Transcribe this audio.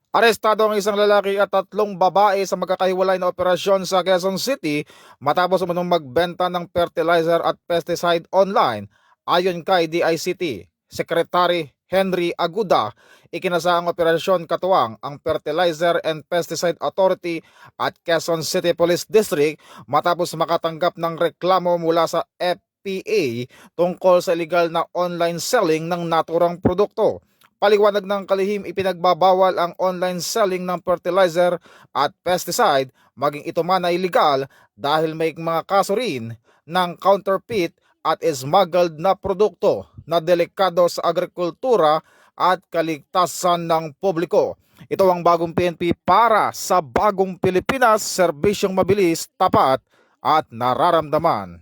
Arestado ang isang lalaki at tatlong babae sa magkakahiwalay na operasyon sa Quezon City matapos umunong magbenta ng fertilizer at pesticide online. Ayon kay DICT Secretary Henry Aguda, ikinasa ang operasyon katuwang ang Fertilizer and Pesticide Authority at Quezon City Police District matapos makatanggap ng reklamo mula sa FPA tungkol sa illegal na online selling ng naturang produkto. Paliwanag ng kalihim, ipinagbabawal ang online selling ng fertilizer at pesticide, maging ito man ay legal, dahil may mga kaso rin ng counterfeit at smuggled na produkto na delikado sa agrikultura at kaligtasan ng publiko. Ito ang bagong PNP para sa bagong Pilipinas, serbisyong mabilis, tapat at nararamdaman.